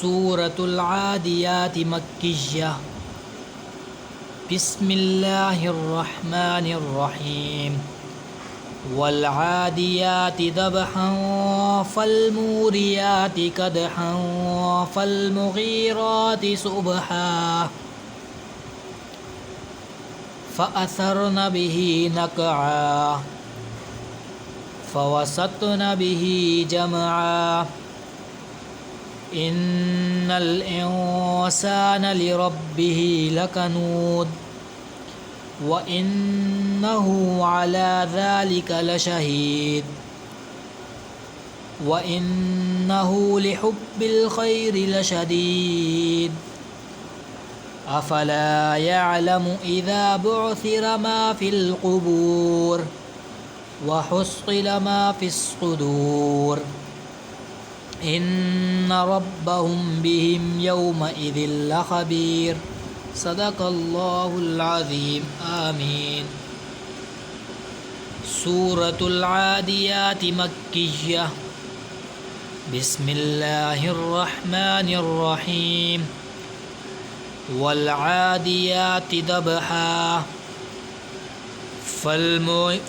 सूरतुल आदियात मक्किय्या। बिस्मिल्लाहिर रहमानिर रहीम। वल आदियाति दबहन फल्मूरियाति कदहन फल्मुगीराति सुबहा फ़असरन बिही नक़आ फ़वसतन बिही जमआ। इन्नल इंसान लिरब्बिही लकनूद व इन्नहु अला ज़ालिका लशहीद व इन्नहु लिहुब्बिल खैरि लशदीद। अफला यअलमु इज़ा बुअसिर मा फिल क़ुबूर व हुस्सिल मा फिस सुदूर। इन्न रब्बहुम बिहिम यौमइज़िन लख़बीर। सदक़ल्लाहुल अज़ीम। आमीन। सूरतुल आदियाति मक्किय्या। बिस्मिल्लाहिर रहमानिर रहीम। वल आदियाति दबहा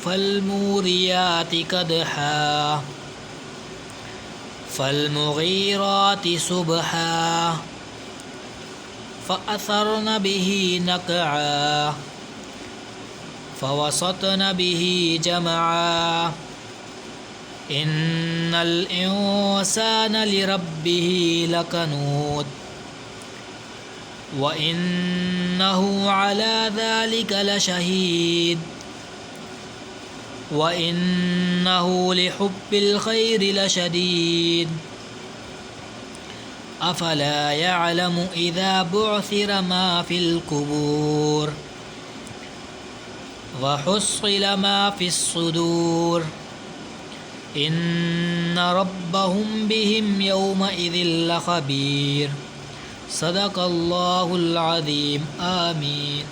फल्मूरियाति कदहा फल्मुगीराति सुबहा फ़असरन बिही नक़आ फ़वसतन बिही जमआ। इन्नल इंसान लिरब्बिही लकनूद व इन्नहु अला ज़ालिका लशहीद व इन्नहु लिहुब्बिल खैरि लशदीद। अफला यअलमु इज़ा बुअसिर मा फिल क़ुबूर व हुस्सिल मा फिस सुदूर। इन्न रब्बहुम बिहिम यौमइज़िन लख़बीर। सदक़ल्लाहुल अज़ीम। आमीन।